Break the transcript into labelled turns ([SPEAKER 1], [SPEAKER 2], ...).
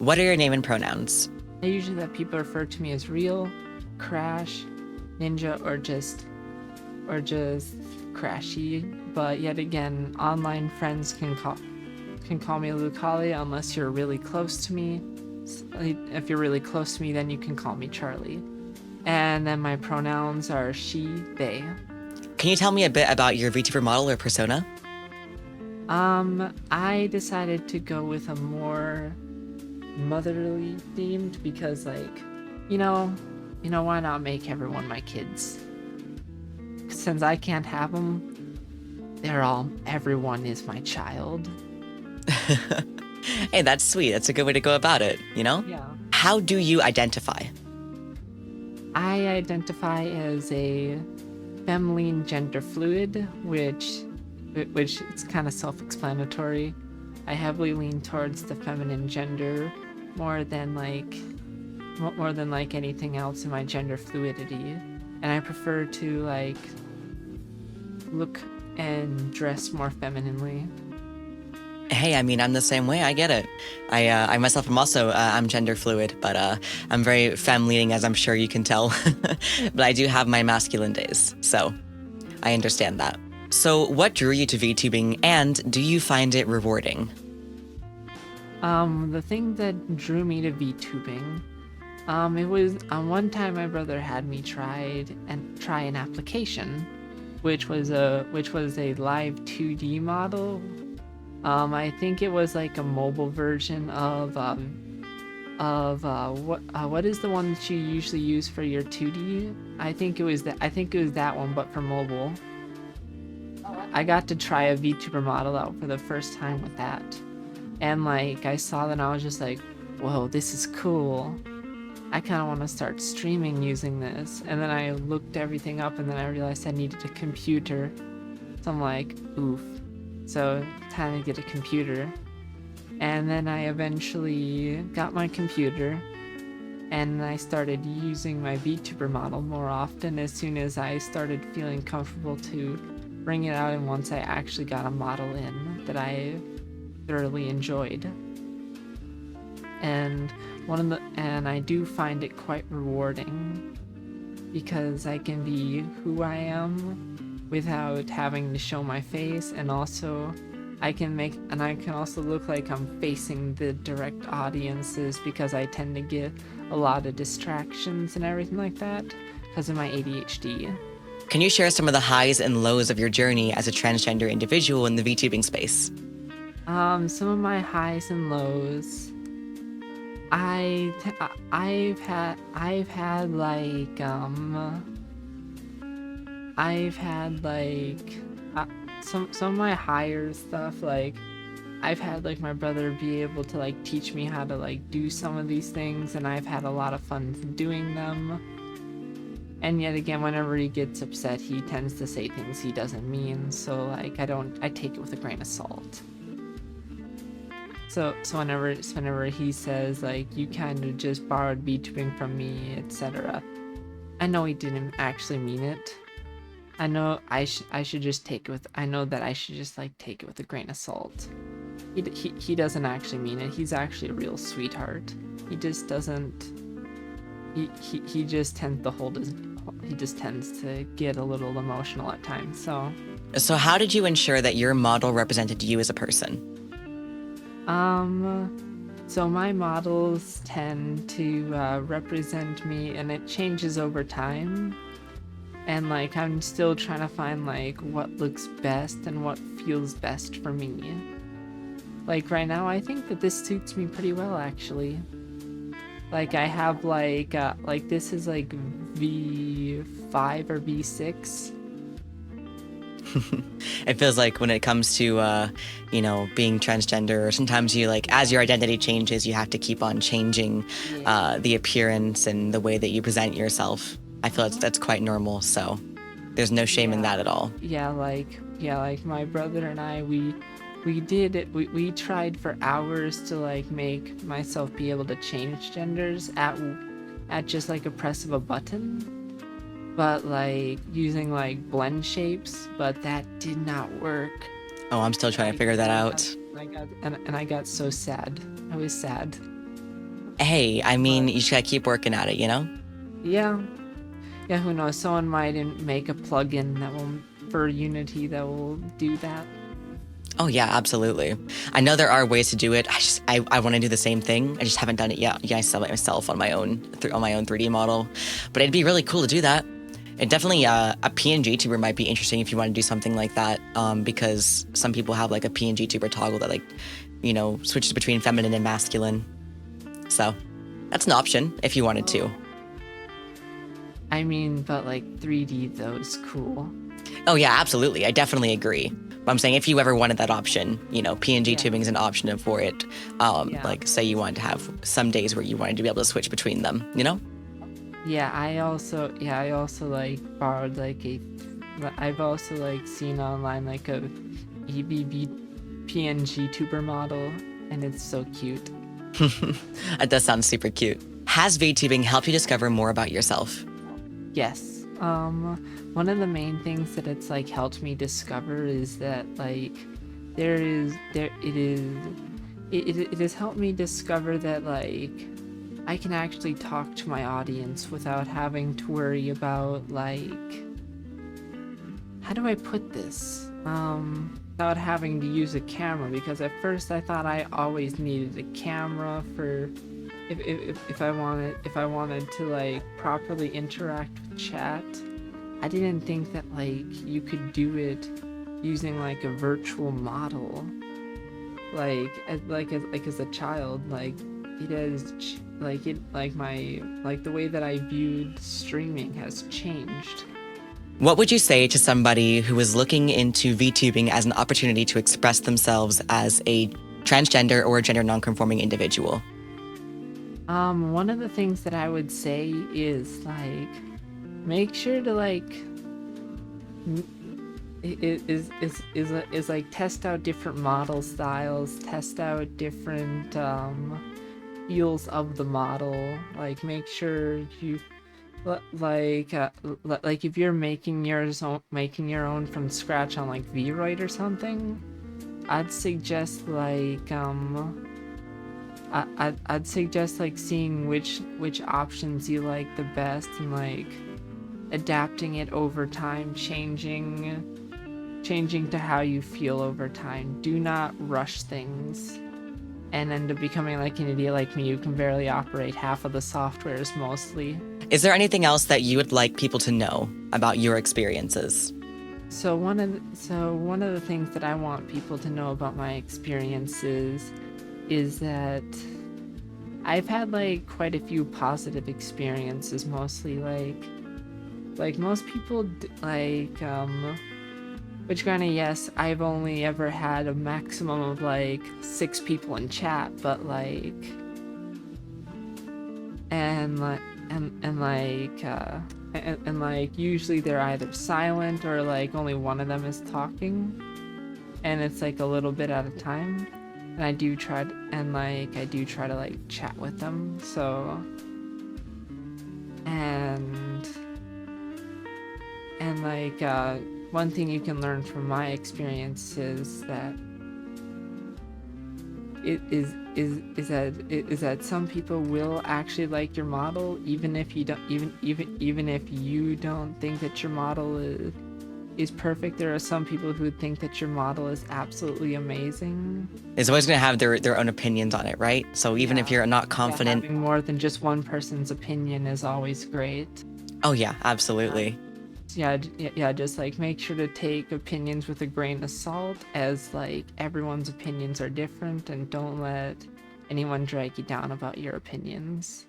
[SPEAKER 1] What are your name and pronouns?
[SPEAKER 2] I usually let people refer to me as RealCrashNinja or just Crashy. But yet again, online friends can call me Lucali unless you're really close to me. If you're really close to me, then you can call me Charlie. And then my pronouns are she, they.
[SPEAKER 1] Can you tell me a bit about your VTuber model or persona?
[SPEAKER 2] I decided to go with a more motherly themed because, like, you know, why not make everyone my kids? Since I can't have them, everyone is my child.
[SPEAKER 1] Hey, that's sweet. That's a good way to go about it, you know?
[SPEAKER 2] Yeah.
[SPEAKER 1] How do you identify?
[SPEAKER 2] I identify as a feminine gender fluid, which it's kind of self-explanatory. I heavily lean towards the feminine gender more than like anything else in my gender fluidity, and I prefer to like look and dress more femininely.
[SPEAKER 1] Hey, I mean, I'm the same way. I get it. I myself am also, I'm gender fluid, but I'm very femme-leaning, as I'm sure you can tell. But I do have my masculine days, so I understand that. So what drew you to VTubing, and do you find it rewarding?
[SPEAKER 2] The thing that drew me to VTubing, it was one time my brother had me try an application, which was a live 2D model. I think it was like a mobile version of what is the one that you usually use for your 2D? I think it was that one, but for mobile. I got to try a VTuber model out for the first time with that. And like I saw that and I was just like, whoa, this is cool. I kind of want to start streaming using this. And then I looked everything up and then I realized I needed a computer. So I'm like, oof. So time to get a computer. And then I eventually got my computer and I started using my VTuber model more often as soon as I started feeling comfortable to bring it out, and once I actually got a model in that I thoroughly enjoyed. And I do find it quite rewarding because I can be who I am without having to show my face, and also I can also look like I'm facing the direct audiences because I tend to get a lot of distractions and everything like that because of my ADHD.
[SPEAKER 1] Can you share some of the highs and lows of your journey as a transgender individual in the VTubing space?
[SPEAKER 2] Some of my highs and lows. I've had some of my higher stuff, like I've had like my brother be able to like teach me how to like do some of these things, and I've had a lot of fun doing them. And yet again, whenever he gets upset, he tends to say things he doesn't mean, so like I take it with a grain of salt. So whenever he says like you kind of just borrowed VTubing from me, etc., I know he didn't actually mean it. I know I should just take it with take it with a grain of salt. He doesn't actually mean it. He's actually a real sweetheart. He just doesn't. He just tends to get a little emotional at times.
[SPEAKER 1] So how did you ensure that your model represented you as a person?
[SPEAKER 2] So my models tend to represent me, and it changes over time. And like I'm still trying to find like what looks best and what feels best for me. Like right now, I think that this suits me pretty well, actually. Like I have like this is like V5 or V6.
[SPEAKER 1] It feels like when it comes to, being transgender, sometimes you like, as your identity changes, you have to keep on changing the appearance and the way that you present yourself. I feel that's quite normal, so there's no shame in that at all.
[SPEAKER 2] Yeah, like my brother and I, we did it. We tried for hours to like make myself be able to change genders at just like a press of a button, but like using like blend shapes, but that did not work.
[SPEAKER 1] Oh, I'm still trying to figure that out.
[SPEAKER 2] I got so sad. I was sad.
[SPEAKER 1] hey, I mean, you just gotta keep working at it, you know?
[SPEAKER 2] Yeah. Yeah, who knows? Someone might make a plugin that will for Unity that will do that.
[SPEAKER 1] Oh yeah, absolutely. I know there are ways to do it. I want to do the same thing. I just haven't done it yet. Yeah, I sell it myself on my own 3D model, but it'd be really cool to do that. And definitely a PNG tuber might be interesting if you want to do something like that, because some people have like a PNG tuber toggle that like, you know, switches between feminine and masculine. So that's an option if you wanted to.
[SPEAKER 2] I mean, but like 3D though is cool.
[SPEAKER 1] Oh yeah, absolutely. I definitely agree. But I'm saying if you ever wanted that option, you know, PNG tubing is an option for it. Like say you wanted to have some days where you wanted to be able to switch between them, you know?
[SPEAKER 2] Yeah, I also like borrowed like I've also like seen online like a EBB PNG tuber model, and it's so cute.
[SPEAKER 1] That does sound super cute. Has VTubing helped you discover more about yourself?
[SPEAKER 2] Yes. One of the main things that it's like helped me discover is that like it has helped me discover that like I can actually talk to my audience without having to worry about like, how do I put this? Without having to use a camera, because at first I thought I always needed a camera for if I wanted to like properly interact with chat. I didn't think that like you could do it using like a virtual model. Like as a child, like it has the way that I viewed streaming has changed.
[SPEAKER 1] What would you say to somebody who is looking into VTubing as an opportunity to express themselves as a transgender or gender nonconforming individual?
[SPEAKER 2] One of the things that I would say is like make sure to like is like test out different model styles, test out different feels of the model, like make sure you like if you're making your own from scratch on like Vroid or something, I'd suggest like I'd suggest like seeing which options you like the best and like adapting it over time, changing to how you feel over time. Do not rush things and end up becoming like an idiot like me who can barely operate half of the softwares mostly.
[SPEAKER 1] Is there anything else that you would like people to know about your experiences?
[SPEAKER 2] So one of the things that I want people to know about my experiences is that I've had like quite a few positive experiences, mostly like most people which kind of, yes, I've only ever had a maximum of like 6 people in chat, but like and usually they're either silent or like only one of them is talking, and it's like a little bit at a time, and I do try to like chat with them. So and like one thing you can learn from my experience is that is that some people will actually like your model even if you don't even if you don't think that your model is perfect. There are some people who think that your model is absolutely amazing.
[SPEAKER 1] It's always going to have their own opinions on it, right? So even if you're not confident,
[SPEAKER 2] having more than just one person's opinion is always great.
[SPEAKER 1] Oh yeah, absolutely.
[SPEAKER 2] Yeah, just like make sure to take opinions with a grain of salt, as like everyone's opinions are different, and don't let anyone drag you down about your opinions.